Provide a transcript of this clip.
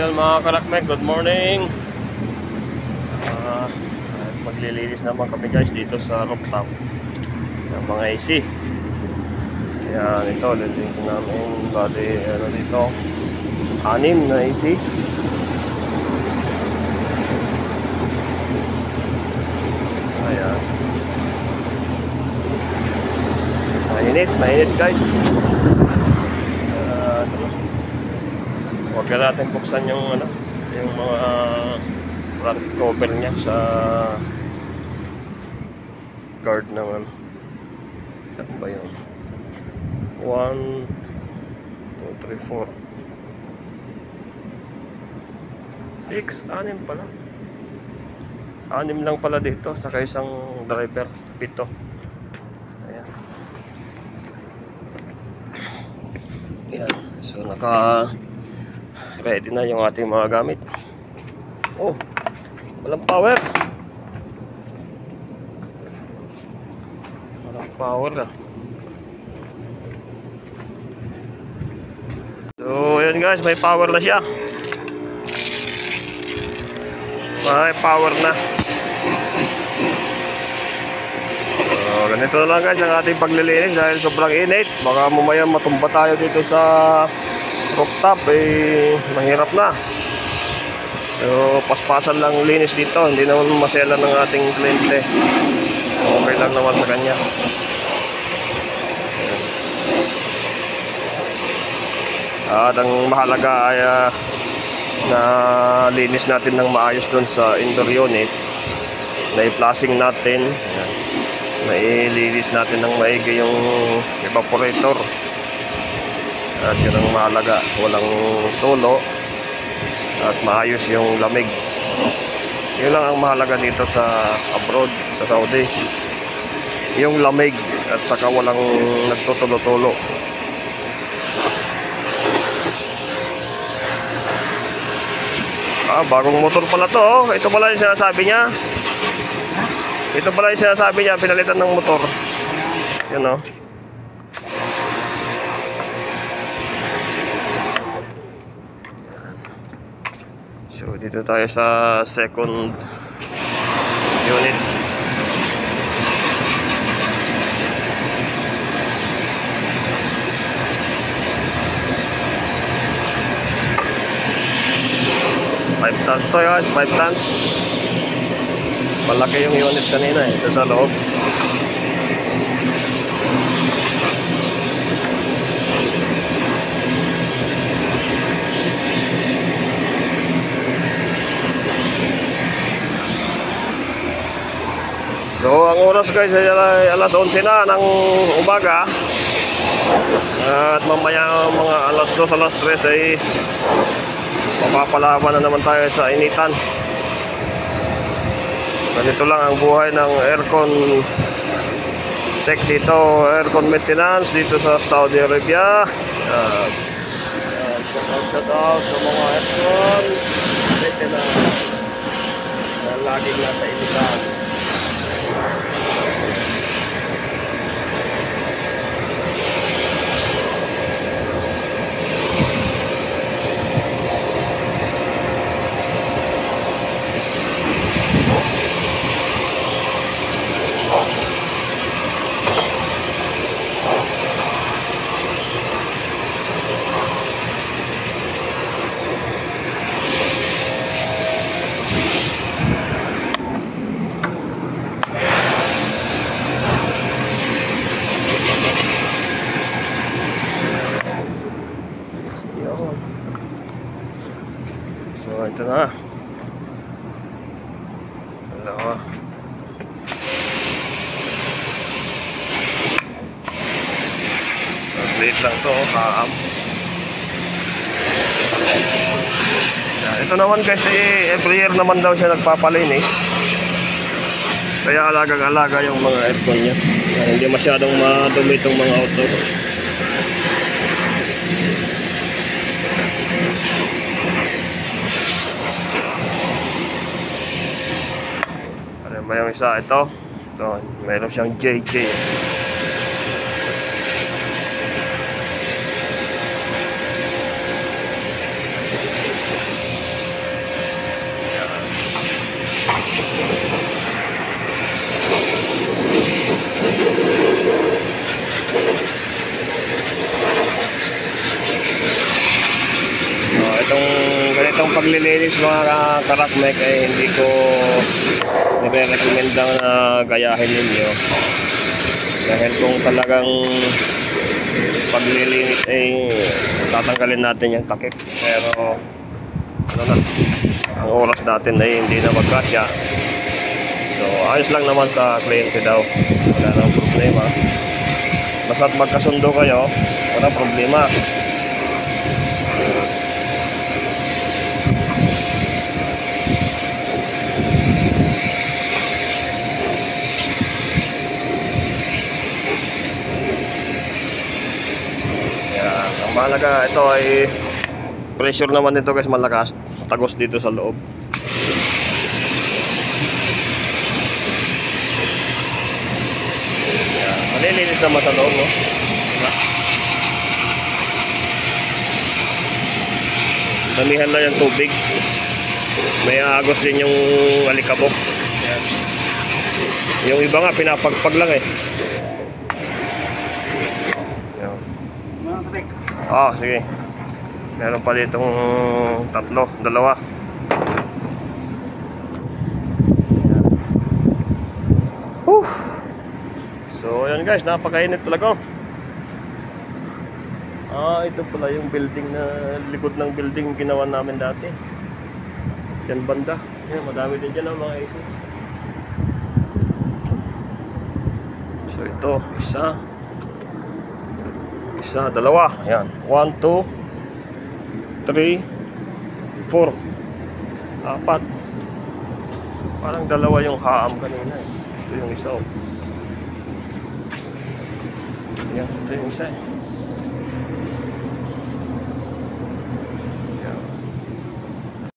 Ayan mga kalakmek, good morning. Maglilinis naman kami guys dito sa rooftop ng mga AC. Kaya ito, lilinis namin bali dito 6 na AC. Ayan, mainit guys. Huwag na natin buksan yung yung mga front cover niya sa guard naman. Saan ba yun? 1, 2, 3, 4 6, 6 pala. 6 lang pala dito, saka isang driver, 7. Ayan. Ayan. So ready na yung ating mga gamit. Oh, walang power. Walang power na. So, ayan guys, may power na siya. May power na. So, ganito na lang guys ang ating paglilinis dahil sobrang init. Baka mamaya matumba tayo dito sa rooftop, mahirap na. So, paspasan lang linis dito. Hindi naman masela ng ating kliyente. Okay lang naman sa kanya. At ang mahalaga ay na linis natin ng maayos dun sa indoor unit. Na i-flushing natin. Na ilinis natin ng maigi yung evaporator. At yun ang mahalaga, walang tulo at maayos yung lamig. Yun lang ang mahalaga dito sa abroad, sa Saudi, yung lamig at saka walang nagtutulo-tulo. Bagong motor pala to, oh. Ito pala yung sinasabi niya. Ito pala yung sinasabi niya, pinalitan ng motor. Yun, oh. So dito tayo sa second unit. Five tons to guys, 5 tons. Malaki yung unit kanina ito sa loob. So ang oras guys ay alas 11 na ng umaga. At mamaya mga alas 2, alas 3 ay mapapalaban na naman tayo sa initan. Ganito lang ang buhay ng aircon tech dito, aircon maintenance dito sa Saudi Arabia. Shout out sa mga aircon maintenance na laging nasa initan. So ito na. Dalawa. Late lang to, kaam. Ito naman kasi every year naman daw siya nagpapalinis. Kaya alagang-alaga yung mga aircon niya. Hindi masyadong madumi itong mga outdoor. Ba yung isa? Ito meron siyang JJ. itong paglilinis mga karakmek ay hindi ko nire-recommend na gayahin ninyo. Dahil kung talagang paglilinis ay tatanggalin natin yung takip. Pero ano na, ang oras natin ay hindi na magkasya. So ayos lang naman sa kliyente daw. Wala nang problema. Basta't magkasundo kayo, wala problema. Ang mahalaga, ito ay pressure naman nito guys, malakas, tagos dito sa loob. Yan, malilinis naman sa loob, oh. Damihan lang yung tubig, may agos din yung alikabok. Yan. Yung iba nga pinapagpag lang eh. Ah, sige. Meron pa ditong dalawa. So, ayan guys, napakainit talaga. Ah, ito pala yung building na likod ng building ginawa namin dati. Yan banda. Yan, madami din dyan ang mga AC. So, ito, isa, dalawa. Yan. 1, 2, 3, 4. 4. Parang dalawa yung haam kanina. Ito yung isa. Yan. Ito yung isa.